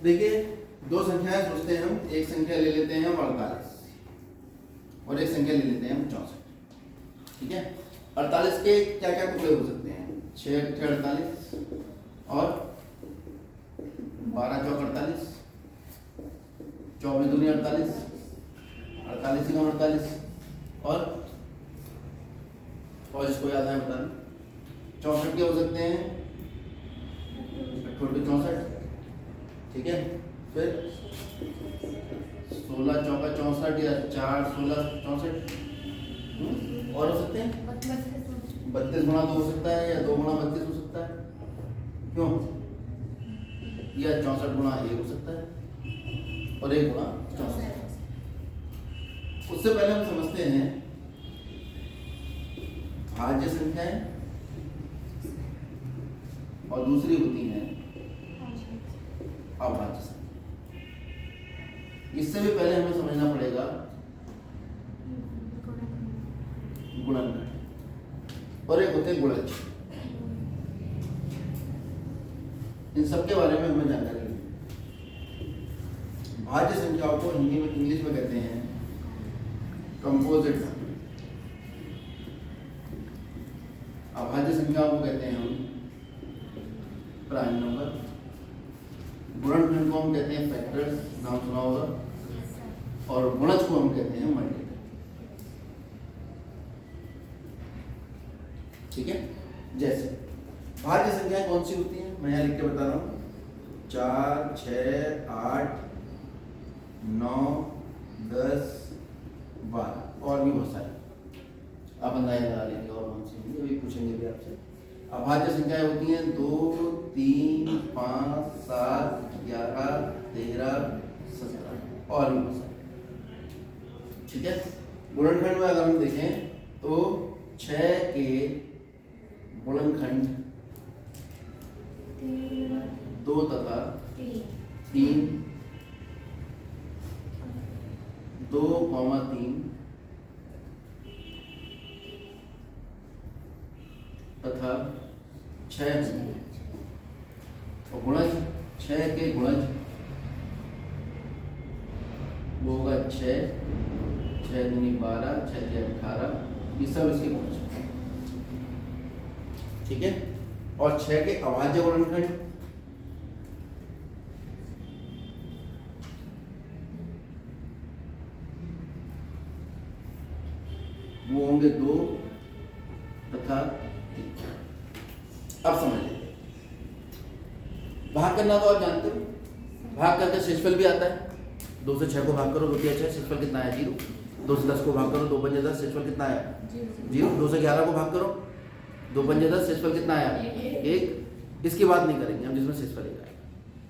देखिए दो संख्याएं सोचते हैं हम, एक संख्या ले लेते हैं हम 48 और एक संख्या ले लेते हैं हम 64। ठीक है, 48 के क्या क्या टुकड़े हो सकते हैं? 6 × 48 और 12 × 48, 24 × 2 = 48, 48 × 48 और इसको याद है बताना। 64 के हो सकते हैं 8 × 64। ठीक है, फिर 16 × 4 = 64 या 4 × 16 = 64 और हो सकते हैं 32 × 2 हो सकता है या 2 × 32 हो सकता है, क्यों? या 64 × 1 हो सकता है और 1 × 64। उससे पहले हम समझते हैं भाज्य संख्याएं और दूसरी होती हैं अभाज्य संख्या। इससे भी पहले हमें समझना पड़ेगा गुणनखंड और एक होते हैं गुणज। इन सब के बारे में हमें जानकारी है। भाज्य संख्याओं को हिंदी में, इंग्लिश में कहते हैं कंपोजिट नंबर। अभाज्य संख्याओं को कहते हैं हम प्राइम नंबर। गुणनखंड को हम कहते हैं फैक्टर्स, नाम सुना होगा, और गुणज को हम कहते हैं मल्टीपल। ठीक है, जैसे भाज्य संख्याएं कौन सी होती हैं मैं यहाँ लिख के बता रहा हूँ। 4, 6, 8, 9, 10, 12 और भी बहुत सारे आप अंदाजा लगा लेंगे और कौन सी होंगी, अभी पूछेंगे भी आपसे। अभाज्य संख्याएं होती हैं 2, 3, 5, 7, 11, 13, 17 और भी बहुत सारे। ठीक है, गुणनखंड में अगर हम देखें तो 6 के गुणनखंड 2 तथा 3, 2, 3 तथा 6 और गुणज 6 के गुणज वो होगा 6, 6 दूनी 12, 6 × 18, ये सब इसके गुणज। ठीक है, और 6 के अभाज्य गुणनखंड वो होंगे 2 तथा 3। अब समझ लीजिए, भाग करना तो आप जानते हो, भाग करके शेषफल भी आता है। 2 से 6 को भाग करो, 2 × 6 शेषफल कितना है? 0। 2 से 10 को भाग करो, 2 × 5 = 10 शेषफल कितना है? 0। 2 से 11 को भाग करो, 2 × 5 = 10 शेषफल कितना है? 1। इसकी बात नहीं करेंगे हम जिसमें शेषफल 1 आएगा,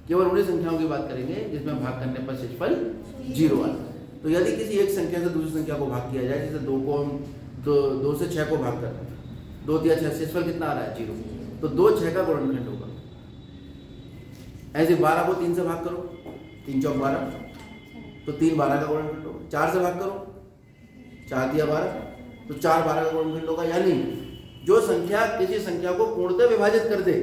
केवल उन्हीं संख्याओं की बात करेंगे जिसमें भाग करने पर शेषफल 0 आता है। तो यदि किसी एक संख्या से दूसरी संख्या को भाग किया जाए, जैसे 2 को हम 2 से 6 को भाग करते हैं, 2 × 6 शेषफल कितना आ रहा है? 0। तो 2 6 का गुणनखंड होगा। ऐसे 12 को 3 से भाग करो, 3 × 4 = 12, तो 3 12 का गुणनखंड होगा। 4 से भाग करो, 4 × 12, तो 4 12 का गुणनखंड होगा। यानी जो संख्या किसी संख्या को पूर्णतः विभाजित कर दे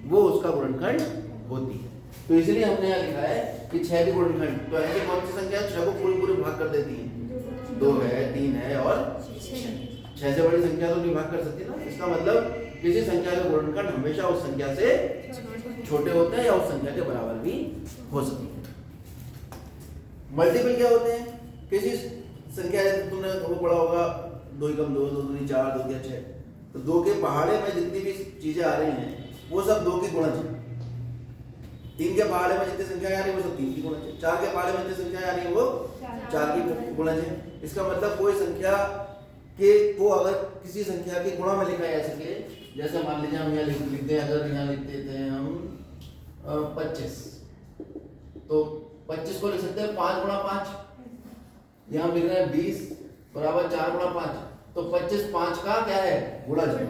वो उसका गुणनखंड होती है। तो इसलिए हमने यहाँ लिखा है कि 6 के गुणनखंड, तो ऐसी कौन सी संख्या 6 को पूरे भाग कर देती है? 2 है, 3 है और 6 से बड़ी संख्या तो नहीं भाग कर सकती ना। इसका मतलब किसी संख्या के गुणनखंड हमेशा उस संख्या से छोटे होते हैं या उस संख्या के बराबर भी हो सकते हैं। मल्टीपल क्या होते हैं? किसी संख्या, तुमने वो पढ़ा होगा 2 × 2, 2 दूनी 4, 2 × 6, तो 2 के पहाड़े में जितनी भी चीजें आ रही हैं वो सब 2 की गुणज है। 3 के पहाड़े में जितनी संख्या आ रही है वो सब 3 की गुणज है। 4 के पहाड़े में जितनी संख्या आ रही है वो 4 की गुणज है। इसका मतलब कोई संख्या के को अगर किसी संख्या के गुणा में लिखा जा सके, जैसे मान लीजिए हम यहाँ लिख दें, अगर यहाँ लिख देते हैं हम 25, तो 25 को लिख सकते हैं 5 × 5। यहाँ लिख रहे हैं 20 बराबर 4 × 5, तो 25 5 का क्या है? गुणज है,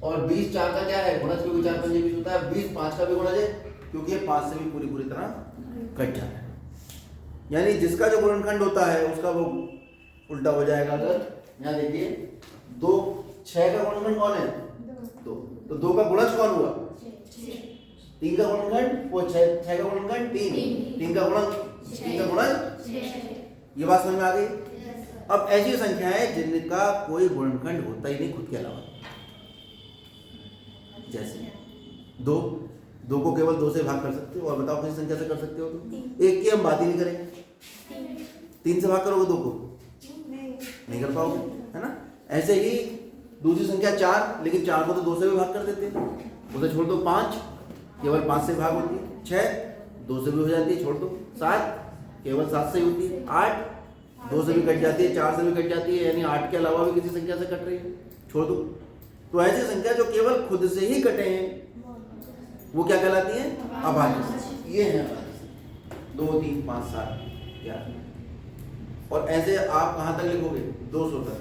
और 20 4 का क्या है? गुणज, क्योंकि 4 × 5 20 होता है। 20 5 का भी गुणज है, क्योंकि ये 5 से भी पूरी तरह कट जाता है। यानी जिसका जो गुणनखंड होता है उसका वो उल्टा हो जाएगा। अगर यहाँ देखिए 2 6 का गुणनखंड कौन है? 2, तो 2 का गुणज कौन हुआ? 3 का गुणनखंड वो 6, 6 का गुणनखंड 3, 3 का गुणन 3 का गुणन। ये बात समझ में आ गई। अब ऐसी संख्याएं जिनका कोई गुणनखंड होता ही नहीं खुद के अलावा, जैसे 2, 2 को केवल 2 से भाग कर सकते हो, और बताओ किसी संख्या से कर सकते हो तो? 1 की हम बात ही नहीं करेंगे। 3 से भाग करोगे 2 को? नहीं कर पाओगे, है ना। ऐसे ही दूसरी संख्या 4, लेकिन 4 को तो 2 से भी भाग कर देते हैं, उसे छोड़ दो। 5 केवल 5 से भाग होती है। 6 2 से भी हो जाती है, छोड़ दो। 7 केवल 7 से ही होती है। 8 2 से भी कट जाती है, 4 से भी कट जाती है, यानी 8 के अलावा भी किसी संख्या से कट रही है, छोड़ दो। तो ऐसी संख्या जो केवल खुद से ही कटे हैं वो क्या कहलाती है? अभाज्य। ये है 2, 3, 5, 7, 11। और ऐसे आप कहाँ तक लिखोगे? 200 तक।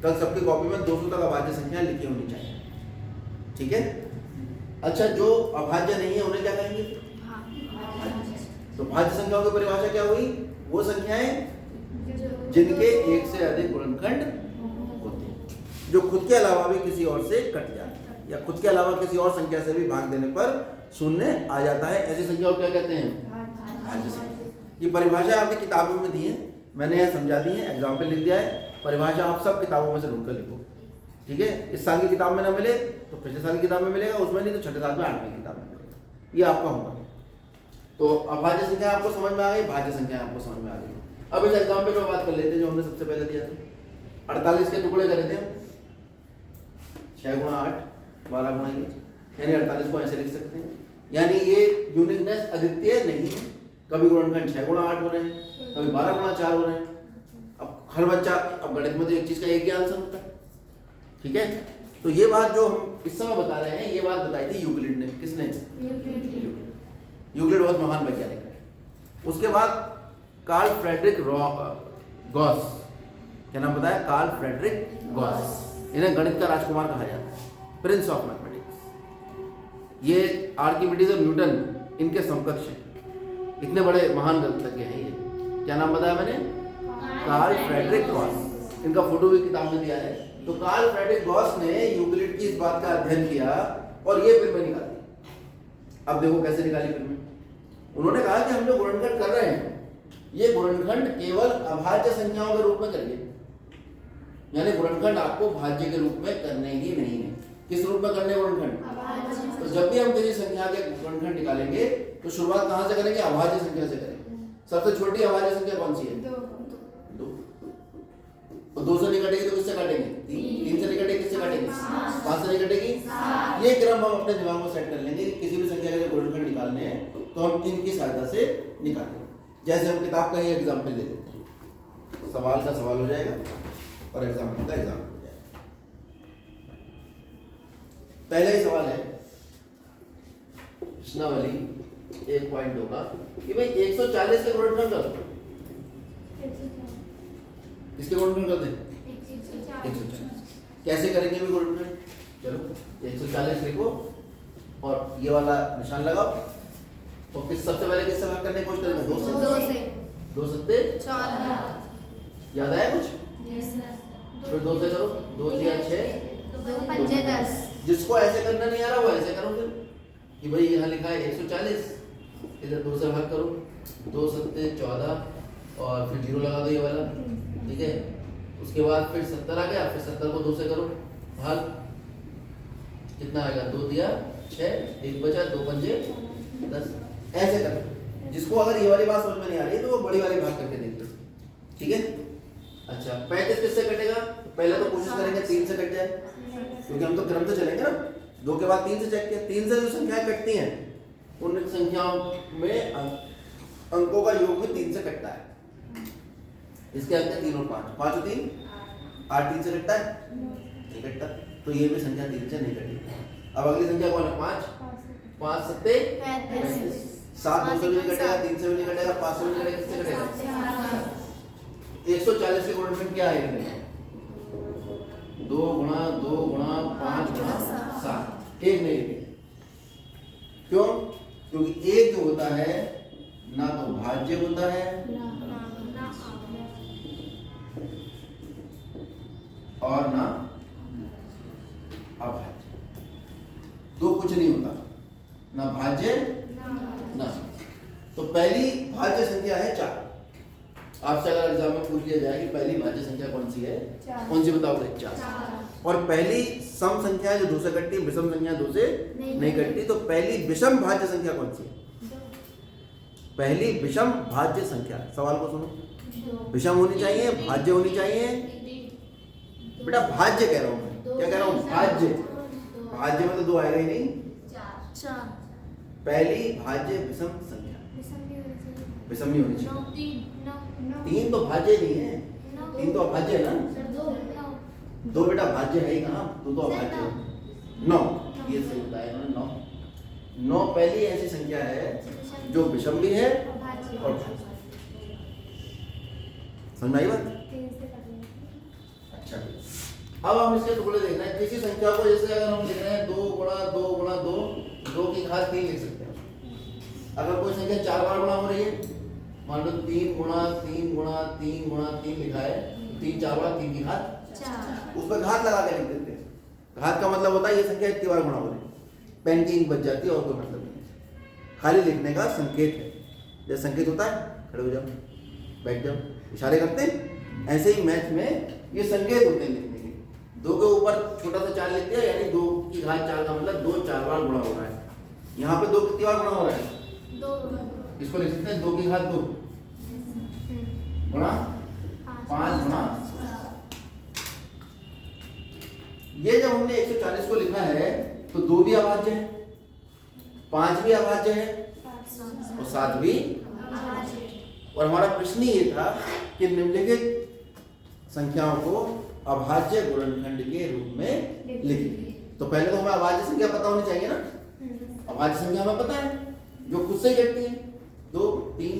कल सबकी कॉपी में 200 तक अभाज्य संख्या लिखी होनी चाहिए, ठीक है। अच्छा, जो अभाज्य नहीं है उन्हें क्या कहेंगे? तो भाज्य संख्याओं की परिभाषा क्या हुई? वो संख्याएं जिनके एक से अधिक गुणनखंड होते हैं, जो खुद के अलावा भी किसी और से कट जाते हैं, या खुद के अलावा किसी और संख्या से भी भाग देने पर शून्य आ जाता है। ऐसी संख्याओं को क्या कहते हैं? भाज्य संख्या। ये परिभाषा आपकी किताबों में दी है, मैंने यहाँ समझा दी है, एग्जाम्पल लिख दिया है। परिभाषा आप सब किताबों में से ढूंढकर लिखो, ठीक है। इस साल की किताब में ना मिले तो पिछले साल की किताब में मिलेगा, उसमें नहीं तो छठे साल में 8वीं किताब में मिलेगा। ये आपका होगा। तो अभाज्य संख्या आपको समझ में आ गई, भाज्य संख्या आपको समझ में आ गई। अब इस एग्जाम्पल पे बात कर लेते हैं जो हमने सबसे पहले दिया था। 48 के टुकड़े करे थे, 6 गुणा 8 12 गुणा 1, यानी 48 को ऐसे लिख सकते हैं। यानी ये यूनिकनेस अद्वितीय नहीं है, कभी गुणनखंड 6 गुणा 8 हो रहे हैं, कभी 12 गुणा 4 हो रहे हैं। अब हर बच्चा, अब गणित में तो एक चीज का एक ही आंसर होता है, ठीक है। तो ये बात जो हम इस समय बता रहे हैं, ये बात बताई थी यूक्लिड ने। किसने? यूक्लिड बहुत महान वैज्ञानिक है। उसके बाद कार्ल फ्रेडरिक गॉस, क्या नाम बताया? Karl Frederick Gauss. इन्हें गणित का राजकुमार कहा जाता है, प्रिंस ऑफ मैथमेटिक्स। ये आर्किमिडीज और न्यूटन इनके समकक्ष हैं, इतने बड़े महान गणितज्ञ हैं ये। क्या नाम बताया मैंने? Karl Frederick Gauss. इनका फोटो भी किताब में दिया है। तो कार्ल फ्रेडरिक गॉस ने यूक्लिड की इस बात का अध्ययन किया और ये फिल्में निकाली। अब देखो कैसे निकाली फिल्में। उन्होंने कहा कि हम जो गुणनखंड कर रहे हैं, ये गुणनखंड केवल अभाज्य संख्याओं के रूप में करिए, यानी गुणनखंड आपको भाज्य के रूप में करने ही नहीं है। किस रूप में करने गुणनखंड? तो जब भी हम किसी संख्या के गुणनखंड निकालेंगे तो शुरुआत कहां से करेंगे? अभाज्य संख्या से करेंगे। सबसे छोटी अभाज्य संख्या कौन सी है? 2। और 2 से नहीं कटेगी तो किससे काटेंगे? 3 से नहीं कटेगी, किससे काटेंगे? 5 से नहीं कटेगी। ये क्रम हम अपने दिमाग में सेट कर लेंगे। किसी भी संख्या के गुणनखंड निकालने हैं तो हम इनकी सहायता से निकालेंगे। जैसे हम किताब का ही एग्जाम्पल ले लेते हैं, सवाल का सवाल हो जाएगा और एग्जाम्पल का एग्जाम्पल हो जाएगा। पहला ही सवाल है प्रश्नावली 1.2 का कि भाई 140 के गुणनखंड कर दो। किसके गुणनखंड कर दें? 140। कैसे करेंगे भी गुणनखंड? चलो 140 लिखो और ये वाला निशान लगाओ। तो किस सबसे पहले किससे भाग करने की कोशिश करेंगे? 2 से। 2 सत्ते 14। याद आया कुछ? फिर 2 से करो। 2 दिया 6, 2 पंजे 10। जिसको ऐसे करना नहीं आ रहा वो ऐसे करो फिर कि भाई यहाँ लिखा है 140, इधर 2 से भाग करो। 2 सत्ते 14 और फिर 0 लगा दो ये वाला, ठीक है। उसके बाद फिर 70 आ गया, फिर 70 को 2 से करो भाग, कितना आएगा? 2 दिया 6, 1 बचा, 2 पंजे 10। ऐसे करो। जिसको अगर ये वाली बात समझ में नहीं आ रही है तो वो बड़ी वाली भाग करके देख लो, ठीक है। अच्छा 35 किससे कटेगा? पहले तो कोशिश करेंगे 3 से कट जाए, क्योंकि हम तो क्रम तो चलेंगे ना। 2 के बाद 3 से चेक किया, 3 से जो संख्याएं कटती हैं उन संख्याओं में अंकों का योग भी 3 से कटता है। इसके अंक 3 और 5, 5 और 3 8, 3 से कटता है? नहीं कटता। तो ये भी संख्या 3 से नहीं कटेगी। अब अगली संख्या कौन है? 5। 5 सत्ते 35। 7 2 से भी नहीं कटेगा, 3 से भी नहीं कटेगा, 5 से भी नहीं कटेगा, किससे कटेगा? 140 के गुणनखंड क्या है? 2 गुणा 2 गुणा 5 गुणा 7। एक नहीं लिखे। क्यों? क्योंकि एक जो होता है ना तो भाज्य होता है और ना अभाज्य। 2 कुछ नहीं होता, ना भाज्य ना। तो पहली भाज्य संख्या है 4। आपसे अगर एग्जाम में पूछ लिया जाए कि पहली भाज्य संख्या कौन सी है, कौन सी बताओगे? 4। और पहली सम संख्या है जो 2 से कटती है, विषम संख्या 2 से नहीं कटती। तो पहली विषम भाज्य संख्या कौन सी है? पहली विषम भाज्य संख्या। सवाल को सुनो, विषम होनी चाहिए, भाज्य होनी चाहिए। बेटा भाज्य कह रहा हूं मैं, क्या कह रहा हूं? भाज्य। भाज्य में तो 2 आएगा ही नहीं। 4। पहली भाज्य विषम संख्या, विषम नहीं होनी चाहिए। 3 तो भाज्य नहीं है, 3 तो अभाज्य है ना। 2 बेटा भाज्य है ही कहाँ, 2 तो अभाज्य है। 9, ये सही बताया इन्होंने। 9 पहली ऐसी संख्या है जो विषम भी है और भाज्य। समझ आई बात? अच्छा, अब हम इसके टुकड़े देख रहे हैं। किसी संख्या को जैसे अगर हम लिख रहे हैं 2 गुणा 2 गुणा 2, 2 की घात 3 लिख सकते हैं। अगर कोई संख्या 4 बार गुणा हो रही है, मान लो 3 गुणा 3 गुणा 3 गुणा 3 लिखा है, 3 4 बार 3 की घात 4, उस पर घात लगा के लिख देते हैं। घात का मतलब होता है ये संख्या इतनी बार गुणा हो रही है, पेन की इंक बच जाती है और कोई मतलब नहीं है, खाली लिखने का संकेत है। जैसे संकेत होता है खड़े हो जाओ, बैठ जाओ, इशारे करते हैं, ऐसे ही मैथ में ये संकेत होते हैं लिखने के। 2 के ऊपर छोटा सा 4 लिखते हैं, यानी 2 की घात 4 का मतलब 2 4 बार गुणा हो रहा है। यहाँ पे 2 कितनी बार गुणा हो रहा है? 2। इसको लिख सकते हैं 2 की घात 2 गुणा 5 गुणा। ये जब हमने 140 को लिखा है तो 2 भी अभाज्य है, 5 भी अभाज्य है और 7 भी। और हमारा प्रश्न ये था कि निम्नलिखित संख्याओं को अभाज्य गुणनखंड के रूप में लिखिए। तो पहले तो हमें अभाज्य संख्या पता होनी चाहिए ना। अभाज्य संख्या हमें पता है जो खुद से ही कटती है, 2 3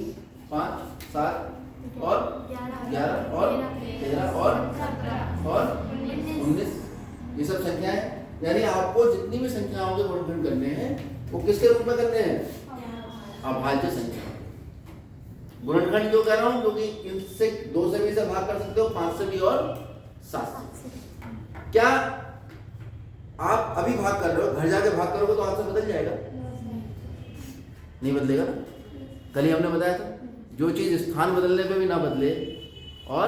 5 7 और 11 और 13 और 19, ये सब संख्याएं। यानी आपको जितनी भी संख्याओं के गुणनखंड करने हैं वो किसके रूप में करने हैं? अभाज्य संख्या। गुणनखंड क्यों कह रहा हूं? क्योंकि इनसे 2 से भी से भाग कर सकते हो, 5 से भी और 7 से। क्या आप अभी भाग कर रहे हो, घर जाके भाग करोगे तो आंसर बदल जाएगा? नहीं बदलेगा ना। कल ही हमने बताया था जो चीज स्थान बदलने पे भी ना बदले और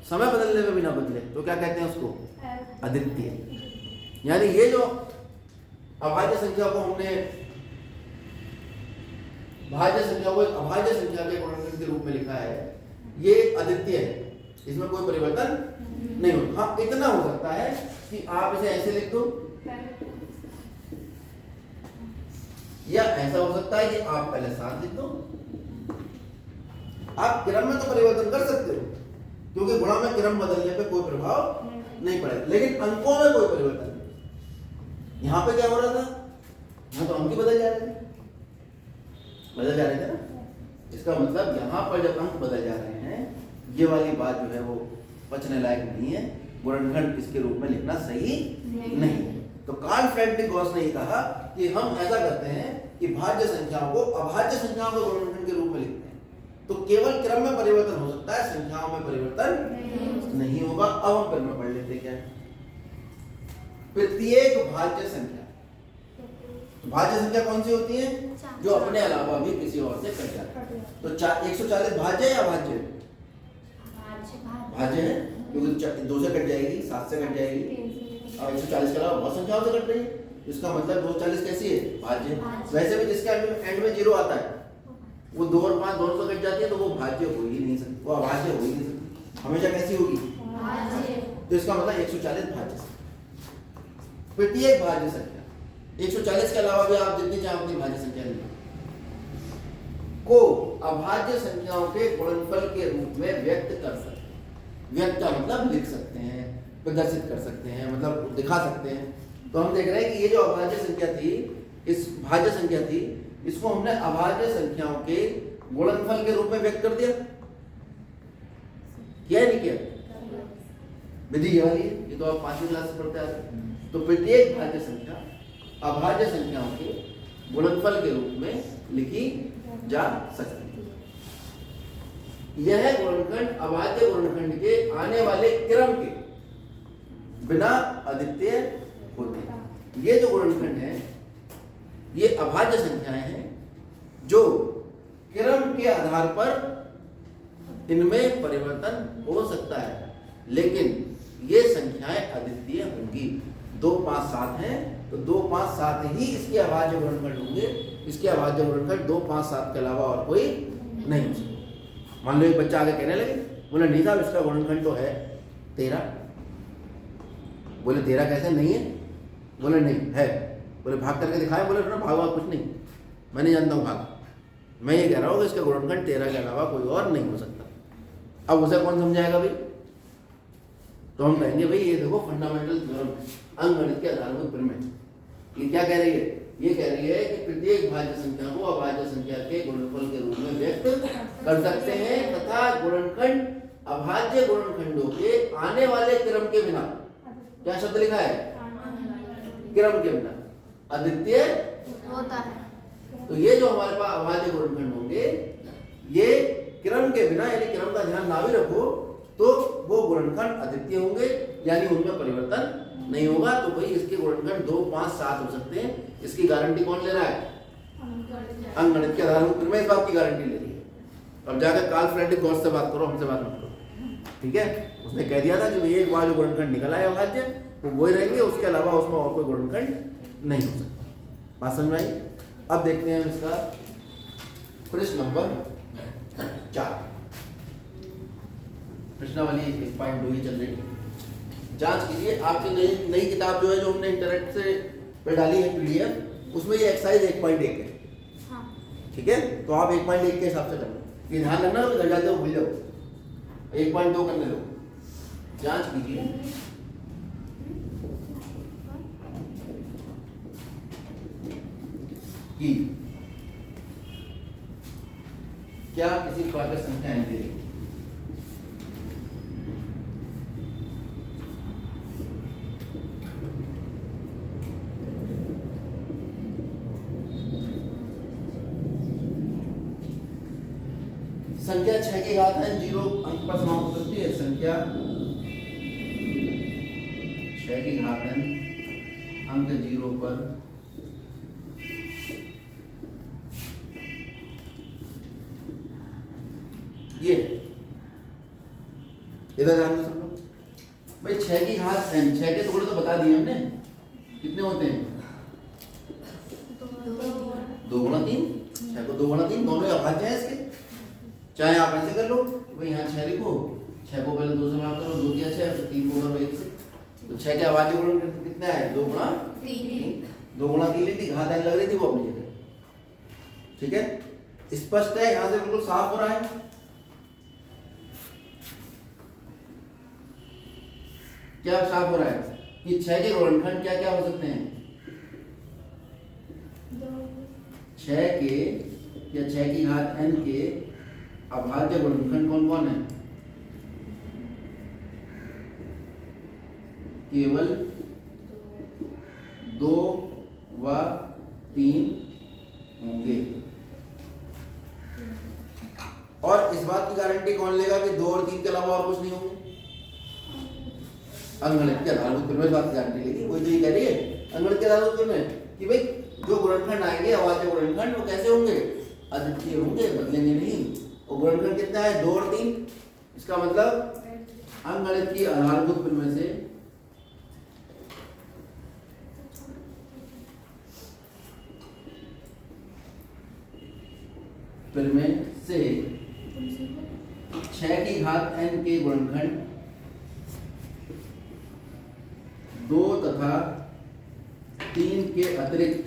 समय बदलने पे भी ना बदले तो क्या कहते हैं उसको? अद्वितीय। यानी ये जो अभाज्य संख्या को हमने भाज्य संख्या को एक अभाज्य संख्या के गुणनखंड के रूप में लिखा है, ये अद्वितीय है, इसमें कोई परिवर्तन नहीं होता। हाँ इतना हो सकता है कि आप इसे ऐसे लिख दो या ऐसा हो सकता है कि आप पहले 7 लिख दो। आप क्रम में तो परिवर्तन कर सकते हो क्योंकि गुणा में क्रम बदलने पे कोई प्रभाव नहीं पड़ेगा, लेकिन अंकों में कोई परिवर्तन नहीं। यहां पे क्या हो रहा था? यहां तो अंक ही बदल जा रहे थे, ना। इसका मतलब यहां पर जब अंक बदल जा रहे हैं, ये वाली बात जो है वो बचने लायक नहीं है। गुणनखंड इसके रूप में लिखना सही नहीं। तो कार्ल फ्रेडरिक गॉस ने कहा कि हम ऐसा करते हैं कि भाज्य संख्याओं को अभाज्य संख्याओं के गुणनखंड के रूप में लिखते हैं। तो केवल क्रम में परिवर्तन हो सकता है, संख्याओं में परिवर्तन नहीं होगा। अब हम क्रम में पढ़ लेते हैं क्या है। प्रत्येक भाज्य संख्या, भाज्य संख्या कौन सी होती है? जो अपने अलावा भी किसी और से कट जाती है। तो 140 भाज्य या अभाज्य? भाज्य है क्योंकि 2 से कट जाएगी, 7 से कट जाएगी और 140 के अलावा बहुत संख्याओं से कट रही है। इसका मतलब 240 कैसी है? भाज्य। वैसे भी जिसका एंड में 0 आता है वो 2 और 5 दोनों से कट जाती है तो वो भाज्य हो ही नहीं सकती, वो अभाज्य हो ही नहीं सकती, हमेशा कैसी होगी? तो इसका मतलब 140 भाज्य संख्या। प्रत्येक भाज्य संख्या 140 के अलावा भी आप जितनी चाहे अपनी भाज्य संख्या को अभाज्य संख्याओं के गुणनफल के रूप में व्यक्त कर सकते हैं। व्यक्त का मतलब लिख सकते हैं, प्रदर्शित कर सकते हैं, मतलब दिखा सकते हैं। तो हम देख रहे हैं कि ये जो अभाज्य संख्या थी, इस भाज्य संख्या थी, इसको हमने अभाज्य संख्याओं के गुणनफल के रूप में व्यक्त कर दिया। किया नहीं किया? विधि ये वाली है, ये तो आप 5वीं क्लास से पढ़ते आ रहे हैं। तो प्रत्येक भाज्य संख्या अभाज्य संख्याओं के गुणनफल के रूप में लिखी जा सकती है। यह गुणनखंड अभाज्य गुणनखंड के आने वाले क्रम के बिना अद्वितीय होते हैं। ये जो गुणनखंड है ये अभाज्य संख्याएं हैं जो क्रम के आधार पर इनमें परिवर्तन हो सकता है, लेकिन ये संख्याएं अद्वितीय होंगी। 2, 5, 7 हैं तो 2, 5, 7 ही इसके अभाज्य गुणनखंड होंगे। इसके अभाज्य गुणनखंड 2, 5, 7 के अलावा और कोई नहीं हो सकता। मान लो एक बच्चा आगे कहने लगे, बोले नहीं साहब इसका गुणनखंड तो है 13। बोले 13 कैसे नहीं है? बोले नहीं है। बोले भाग करके दिखाए? बोले ना भागा कुछ नहीं, मैं नहीं जानता हूँ भाग। मैं ये कह रहा हूँ कि इसका गुणनखंड 13 के अलावा कोई और नहीं हो सकता। अब उसे कौन समझाएगा भाई? तो हम कहेंगे भाई ये देखो फंडामेंटल थ्योरम अंकगणित के आधारभूत प्रमेय। ये क्या कह रही है? ये कह रही है कि प्रत्येक भाज्य संख्या को अभाज्य संख्या के गुणनफल के रूप में व्यक्त कर सकते हैं तथा गुणनखंड अभाज्य गुणनखंडों के आने वाले क्रम के बिना, क्या शब्द लिखा है? क्रम के बिना अद्वितीय होता है। तो ये जो हमारे पास अभाज्य गुणनखंड होंगे, ये क्रम के बिना, यानी क्रम का ध्यान ना भी रखो तो वो गुणनखंड अद्वितीय होंगे, यानी उनमें परिवर्तन नहीं होगा। तो भाई इसके गुणनखंड 2, 5, 7 हो सकते हैं। इसकी गारंटी कौन ले रहा है? अंकगणित के आधारभूत प्रमेय इस बात की गारंटी ले रही है। अब जाकर कार्ल फ्रेडरिक गॉस से बात करो, हमसे बात मत करो, ठीक है? उसने कह दिया था कि एक बार जो गुणनखंड निकल आए अभाज्य वो वही रहेंगे, उसके अलावा उसमें और कोई गुणनखंड नहीं हो सकता। बात समझ में आई? अब देखते हैं इसका प्रश्न नंबर 4। प्रश्नावली 1.2 ही चल रही है, जांच कीजिए। आपकी नई किताब जो है, जो हमने इंटरनेट से पे डाली है PDF, उसमें ये एक्सरसाइज 1.1 है। हाँ। ठीक है, तो आप 1.1 के हिसाब से करना। ये ध्यान रखना, घर जाते हो भूल जाओ। 1.2 करने लो, जांच कीजिए। कि क्या किसी प्रकार की संख्या है दे रही? संख्या 6 की घात है 0 अंक पर समाप्त हो सकती है। संख्या 6 की घात है अंक 0 पर ये इधर ध्यान दो सब लोग। भाई 6 की घात n, 6 के टुकड़े तो बता दिए हमने कितने होते हैं? 2 गुणा 3। 6 को 2 गुणा 3 दोनों अभाज्य हैं इसके। चाहे आप ऐसे कर लो, भाई यहाँ 6 लिखो, 6 को पहले 2 से भाग करो, 2 दिया 6, 3 को करो 1 से। तो 6 के अभाज्य गुण कितना है? 2 गुणा 3। 2 गुणा 3 ली थी, घात n लग रही थी वो अपनी जगह। ठीक है, स्पष्ट है, यहाँ से बिल्कुल साफ हो रहा है। क्या साफ हो रहा है कि 6 के गुणनखंड क्या क्या हो सकते हैं? 6 के या 6 की घात n के अभाज्य गुणनखंड कौन कौन है? केवल 2 व 3 होंगे। और इस बात की गारंटी कौन लेगा कि 2 और 3 के अलावा और कुछ नहीं होंगे? अंकगणित के आधारभूत प्रमेय बात की गारंटी लेगी। वही तो ये कह रही है अंकगणित के आधारभूत प्रमेय कि भाई जो गुणनखंड आएंगे अभाज्य गुणनखंड वो कैसे होंगे? अद्वितीय होंगे, बदलेंगे नहीं। और गुणनखंड कितना है? 2 और 3। इसका मतलब अंकगणित की आधारभूत प्रमेय से प्रमेय से 6 की घात n के गुणनखंड 2 तथा 3 के अतिरिक्त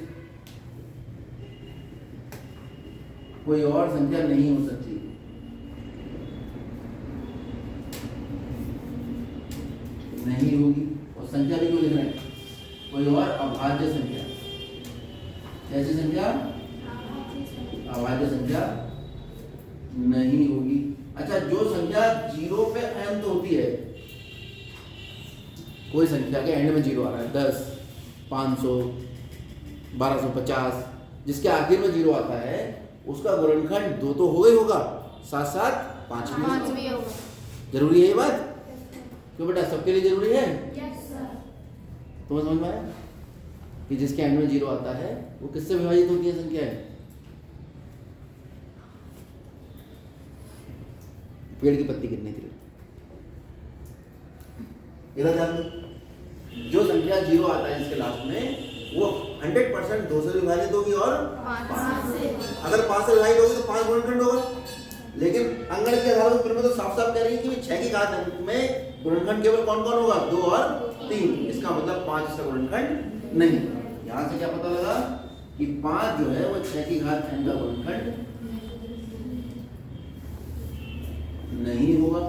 कोई और संख्या नहीं हो सकती। नहीं होगी। और संख्या भी क्यों लिख रहे हैं? कोई और अभाज्य संख्या। कैसी संख्या? अभाज्य संख्या नहीं होगी। अच्छा, जो संख्या 0 पे अंत होती है, कोई संख्या के एंड में 0 आ रहा है, 10, 500, 1250, जिसके आखिर में 0 आता है उसका गुणनखंड 2 तो हो ही होगा, साथ साथ 5 भी होगा। जरूरी है ये बात? क्यों बेटा, सबके लिए जरूरी है? Yes sir. तुम्हें समझ में आया? कि जिसके एंड में 0 आता है वो किससे विभाजित होती है संख्याएं? पेड़ की पत्ती गिरने के लिए। इधर ध्यान दो, जो संख्या 0 आता है इसके लास्ट में वो 100% 2 से विभाजित होगी और 5 से। अगर 5 से विभाजित होगी तो 5 गुणनखंड होगा। लेकिन अंगणित के आधार पर तो साफ साफ कह रही है कि 6 की घात में गुणनखंड केवल कौन कौन होगा? 2 और 3। इसका मतलब 5 इसका गुणनखंड नहीं। यहां से क्या पता लगा कि 5 जो है वो 6 की घात n का गुणनखंड नहीं होगा।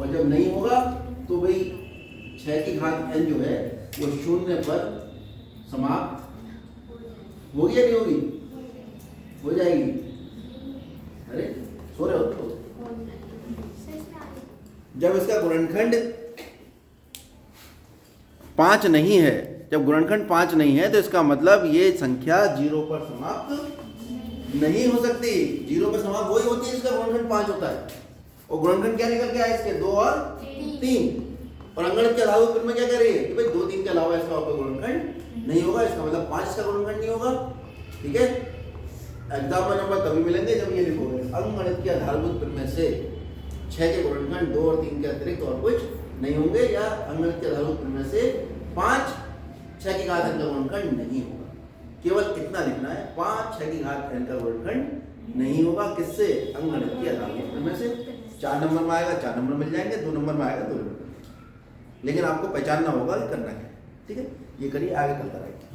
और जब नहीं होगा तो भाई 6 की घात n जो है वो 0 पर समाप्त होगी या नहीं होगी? हो जाएगी। अरे सो रहे हो तो? जब इसका गुणनखंड 5 नहीं है, जब गुणनखंड 5 नहीं है तो इसका मतलब ये संख्या 0 पर समाप्त नहीं हो सकती। 0 पर समाप्त वही होती है जिसका गुणनखंड 5 होता है। और गुणनखंड क्या निकल के आया इसके? 2 और 3। और अंगणित के अलावा फिर में क्या कह रही है कि भाई 2 3 के अलावा इसका कोई गुणनखंड नहीं होगा। इसका मतलब 5 इसका गुणनखंड नहीं होगा। ठीक है, एग्जाम में नंबर तभी मिलेंगे जब ये लिखोगे अंगणित के आधारभूत प्रमेय से 6 के गुणनखंड 2 और 3 के अतिरिक्त और कुछ नहीं होंगे, या अंगणित के आधारभूत प्रमेय से 5 6 की घात n का गुणनखंड नहीं होगा। केवल इतना लिखना है, 5 6 की घात n का गुणनखंड नहीं होगा। किससे? अंगणित के आधारभूत प्रमेय से। 4 नंबर में आएगा 4 नंबर मिल जाएंगे, 2 नंबर में आएगा 2 नंबर। लेकिन आपको पहचानना होगा कि करना क्या है। ठीक है, ये करिए, आगे कल कराएंगे।